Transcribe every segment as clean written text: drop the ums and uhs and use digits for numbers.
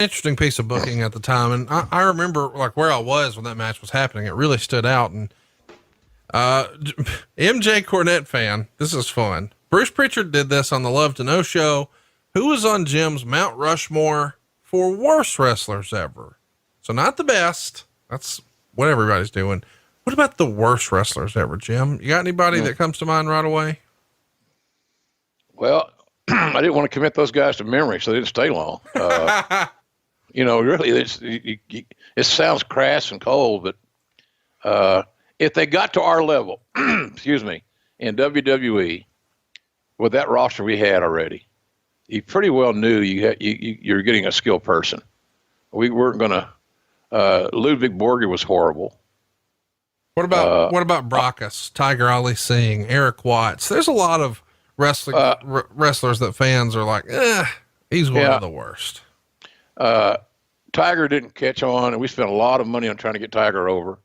Interesting piece of booking at the time. And I remember like where I was when that match was happening. It really stood out. And, MJ Cornette fan, this is fun. Bruce Pritchard did this on the Love to Know show. Who was on Jim's Mount Rushmore for worst wrestlers ever? So not the best. That's what everybody's doing. What about the worst wrestlers ever, Jim? You got anybody that comes to mind right away? Well, I didn't want to commit those guys to memory, so they didn't stay long. Really, it sounds crass and cold, but if they got to our level, excuse me, in WWE, with that roster we had already, you pretty well knew you're getting a skilled person. We weren't going to. Ludwig Borger was horrible. What about Brockus, Tiger Ali Singh, Eric Watts? There's a lot of wrestlers that fans are like, he's one of the worst. Tiger didn't catch on, and we spent a lot of money on trying to get Tiger over.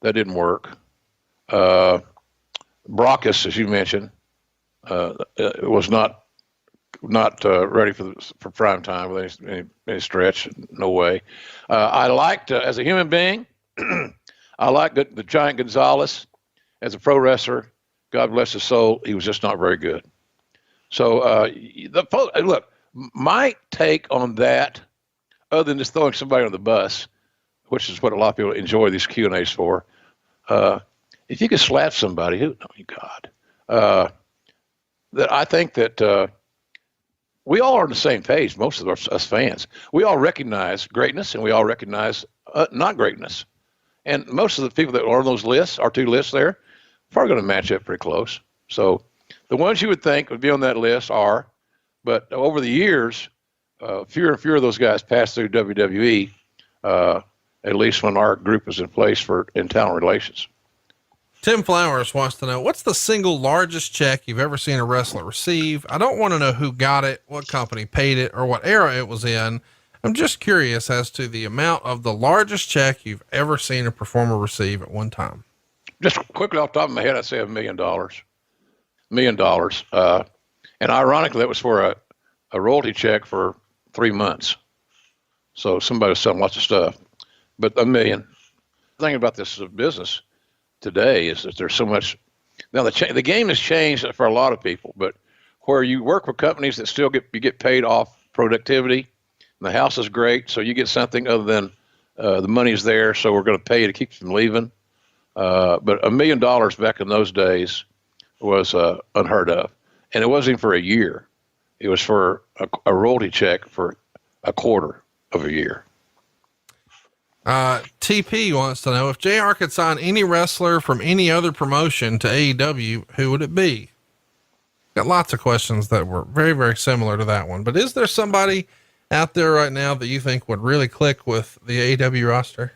That didn't work. Brockus, as you mentioned, was not ready for prime time with any stretch. No way. I liked, as a human being, I liked the Giant Gonzalez as a pro wrestler. God bless his soul. He was just not very good. So look, my take on that, other than just throwing somebody on the bus, which is what a lot of people enjoy these Q&As for, if you could slap somebody, God, that I think that we all are on the same page, most of us fans. We all recognize greatness, and we all recognize not greatness. And most of the people that are on those lists, our two lists there, probably going to match up pretty close. So the ones you would think would be on that list are, but over the years, fewer and fewer of those guys passed through WWE, at least when our group was in place in talent relations. Tim Flowers wants to know, what's the single largest check you've ever seen a wrestler receive? I don't want to know who got it, what company paid it, or what era it was in. I'm just curious as to the amount of the largest check you've ever seen a performer receive at one time. Just quickly off the top of my head, I'd say $1 million. $1 million. And ironically, that was for a royalty check for 3 months. So somebody was selling lots of stuff, but $1 million. The thing about this business today is that there's so much. Now the game has changed for a lot of people, but where you work with companies that still get paid off productivity, and the house is great, so you get something other than the money's there, so we're going to pay you to keep you from leaving. But $1 million back in those days was unheard of, and it wasn't even for a year. It was for a royalty check for a quarter of a year. TP wants to know, if JR could sign any wrestler from any other promotion to AEW, who would it be? Got lots of questions that were very, very similar to that one, but is there somebody out there right now that you think would really click with the AEW roster?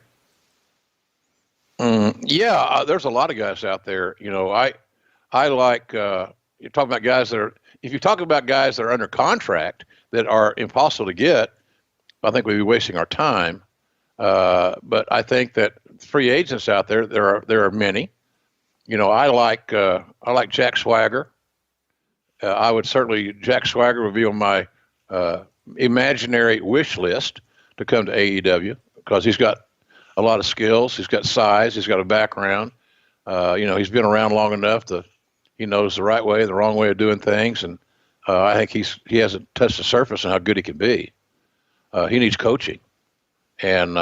There's a lot of guys out there. I like, you're talking about guys if you're talking about guys that are under contract that are impossible to get, I think we'd be wasting our time. But I think that free agents out there, there are many. I like Jack Swagger. Jack Swagger would be on my imaginary wish list to come to AEW because he's got a lot of skills. He's got size. He's got a background. He's been around long enough he knows the right way, the wrong way of doing things. And I think he hasn't touched the surface on how good he can be. He needs coaching. And,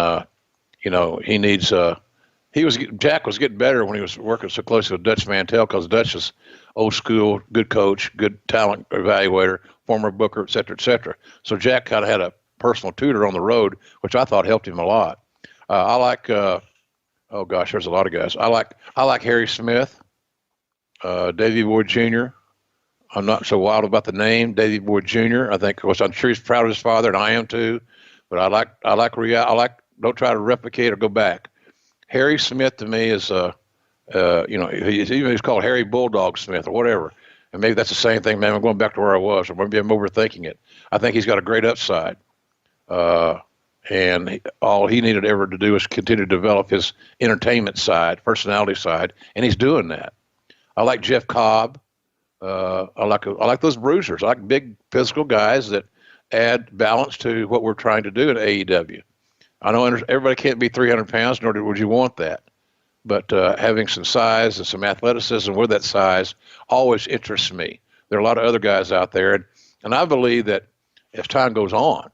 he needs, Jack was getting better when he was working so closely with Dutch Mantel because Dutch is old school, good coach, good talent evaluator, former booker, et cetera, et cetera. So Jack kind of had a personal tutor on the road, which I thought helped him a lot. I like, there's a lot of guys. I like Harry Smith, Davey Boyd Jr. I'm not so wild about the name, Davey Boyd Jr. I'm sure he's proud of his father, and I am too. But I like. Don't try to replicate or go back. Harry Smith to me is, he's called Harry Bulldog Smith or whatever. And maybe that's the same thing, man. I'm going back to where I was, or maybe I'm overthinking it. I think he's got a great upside. And all he needed ever to do is continue to develop his entertainment side, personality side, and he's doing that. I like Jeff Cobb. I like those bruisers. I like big physical guys that add balance to what we're trying to do in AEW. I know everybody can't be 300 pounds, nor would you want that. But having some size and some athleticism with that size always interests me. There are a lot of other guys out there, and I believe that as time goes on,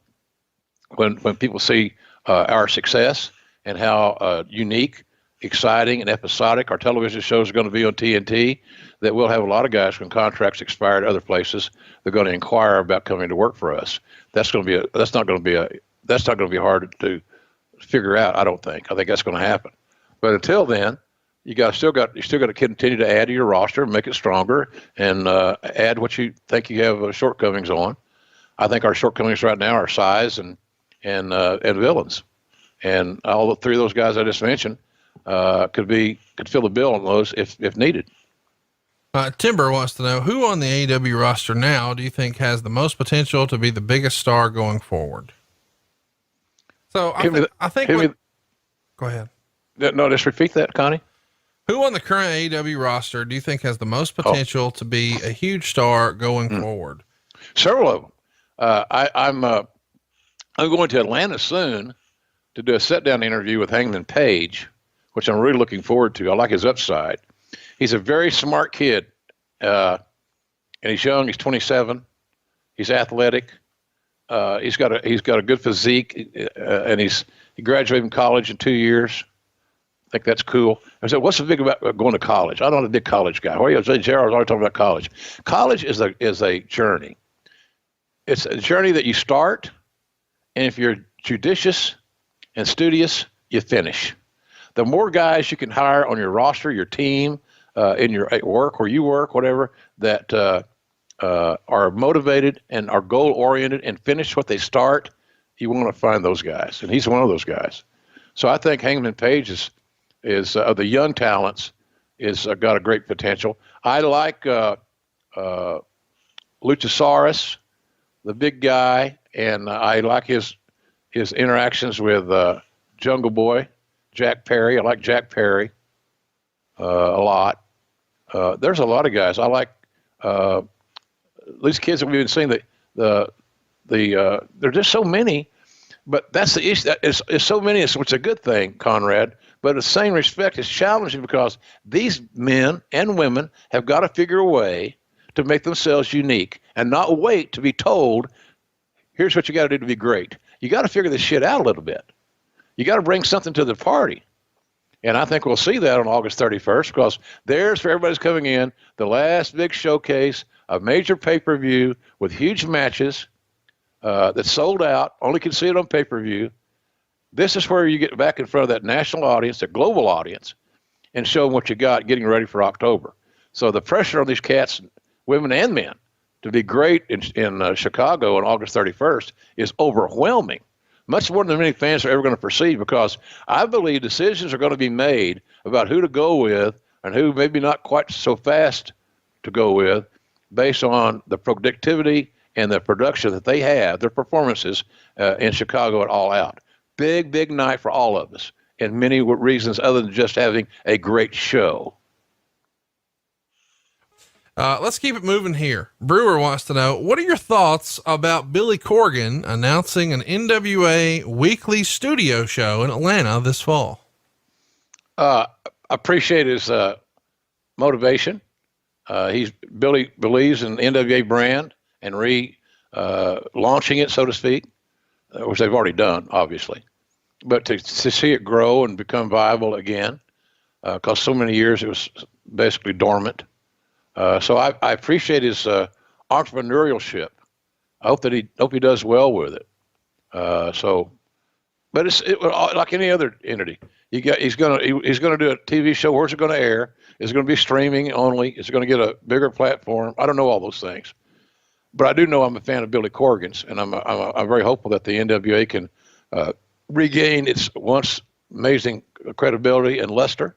when people see our success and how unique, exciting, and episodic our television shows are going to be on TNT, that we'll have a lot of guys when contracts expire at other places. They're going to inquire about coming to work for us. That's not going to be hard to figure out. I don't think. I think that's going to happen. But until then, you still got to continue to add to your roster, make it stronger, and add what you think you have shortcomings on. I think our shortcomings right now are size and villains, and all the three of those guys I just mentioned could fill the bill on those if needed. Timber wants to know, who on the AEW roster now do you think has the most potential to be the biggest star going forward? So go ahead. No, just repeat that, Connie. Who on the current AEW roster do you think has the most potential to be a huge star going forward? Several of them. I'm going to Atlanta soon to do a sit-down interview with Hangman Page, which I'm really looking forward to. I like his upside. He's a very smart kid, and he's young. He's 27. He's athletic. He's got a good physique, and he graduated from college in 2 years. I think that's cool. I said, what's the big about going to college? I'm not a big college guy. Ole JR was already talking about college. College is a journey. It's a journey that you start, and if you're judicious and studious, you finish. The more guys you can hire on your roster, your team, in your work, where you work, whatever, that are motivated and are goal-oriented and finish what they start, you want to find those guys, and he's one of those guys. So I think Hangman Page is of the young talents, is got a great potential. I like Luchasaurus, the big guy, and I like his interactions with Jungle Boy, Jack Perry. I like Jack Perry a lot. There's a lot of guys. I like these kids that we've been seeing. There are just so many, but that's the issue. It's so many, which is a good thing, Conrad. But in the same respect, it's challenging because these men and women have got to figure a way to make themselves unique and not wait to be told, here's what you got to do to be great. You got to figure this shit out a little bit. You got to bring something to the party. And I think we'll see that on August 31st because there's, for everybody's coming in, the last big showcase, a major pay-per-view with huge matches that's sold out, only can see it on pay-per-view. This is where you get back in front of that national audience, the global audience, and show them what you got getting ready for October. So the pressure on these cats, women and men, to be great in Chicago on August 31st is overwhelming, much more than many fans are ever going to perceive, because I believe decisions are going to be made about who to go with and who maybe not quite so fast to go with based on the productivity and the production that they have, their performances in Chicago at All Out. Big, big night for all of us, and many reasons other than just having a great show. Let's keep it moving here. Brewer wants to know, what are your thoughts about Billy Corgan announcing an NWA weekly studio show in Atlanta this fall? Appreciate his motivation. Billy believes in the NWA brand and launching it, so to speak, which they've already done, obviously. But to see it grow and become viable again, because so many years it was basically dormant. So I appreciate his entrepreneurship. I hope he does well with it. But it's like any other entity. He's gonna do a TV show. Where's it going to air? Is it going to be streaming only? Is it going to get a bigger platform? I don't know all those things, but I do know I'm a fan of Billy Corgan's, and I'm very hopeful that the NWA can regain its once amazing credibility and luster.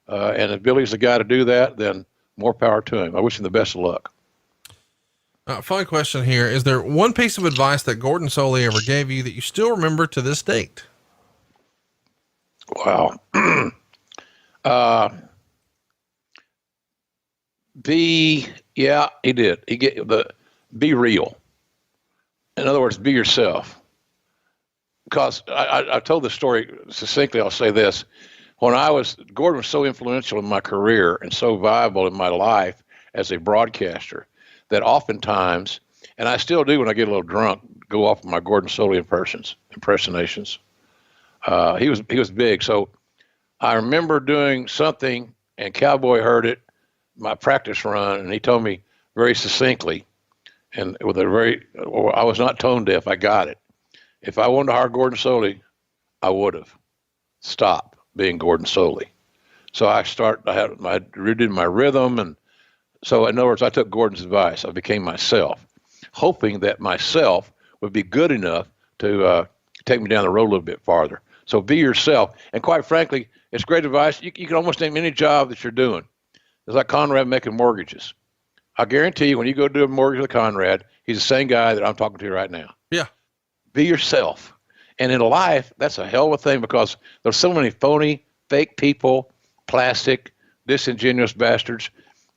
And if Billy's the guy to do that, then more power to him. I wish him the best of luck. Fun question here. Is there one piece of advice that Gordon Solies ever gave you that you still remember to this date? Wow. He did. Be real. In other words, be yourself. Because I told this story succinctly. I'll say this. When Gordon was so influential in my career and so viable in my life as a broadcaster that oftentimes, and I still do when I get a little drunk, go off of my Gordon Solies impersonations. He was big. So I remember doing something, and Cowboy heard it, my practice run, and he told me very succinctly, and with I was not tone deaf. I got it. If I wanted to hire Gordon Solies, I would have stopped being Gordon Solies. So I redid my rhythm, and so in other words, I took Gordon's advice. I became myself, hoping that myself would be good enough to take me down the road a little bit farther. So be yourself, and quite frankly, it's great advice. You can almost name any job that you're doing. It's like Conrad making mortgages. I guarantee you, when you go do a mortgage with Conrad, he's the same guy that I'm talking to right now. Yeah. Be yourself. And in life, that's a hell of a thing because there's so many phony, fake people, plastic, disingenuous bastards,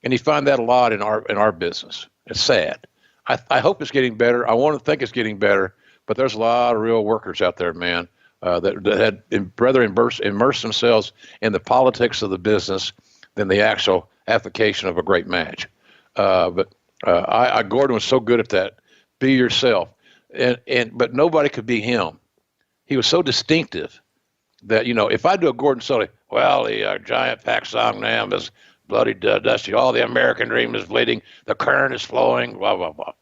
and you find that a lot in our business. It's sad. I hope it's getting better. I want to think it's getting better, but there's a lot of real workers out there, man, that had rather immerse themselves in the politics of the business than the actual application of a great match. But Gordon was so good at that. Be yourself, but nobody could be him. He was so distinctive that, if I do a Gordon Solies, well, the giant Pak Song Nam is bloody dusty. All the American dream is bleeding. The current is flowing. Blah blah blah.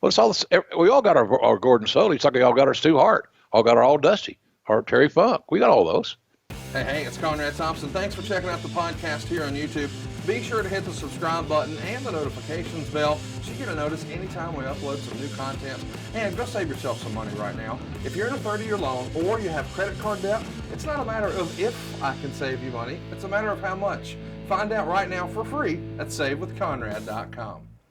Well, it's all this, we all got our Gordon Solies. It's like we all got our Stu Hart. All got our All Dusty. Our Terry Funk. We got all those. Hey, it's Conrad Thompson. Thanks for checking out the podcast here on YouTube. Be sure to hit the subscribe button and the notifications bell so you get a notice anytime we upload some new content. And go save yourself some money right now. If you're in a 30-year loan or you have credit card debt, it's not a matter of if I can save you money. It's a matter of how much. Find out right now for free at SaveWithConrad.com.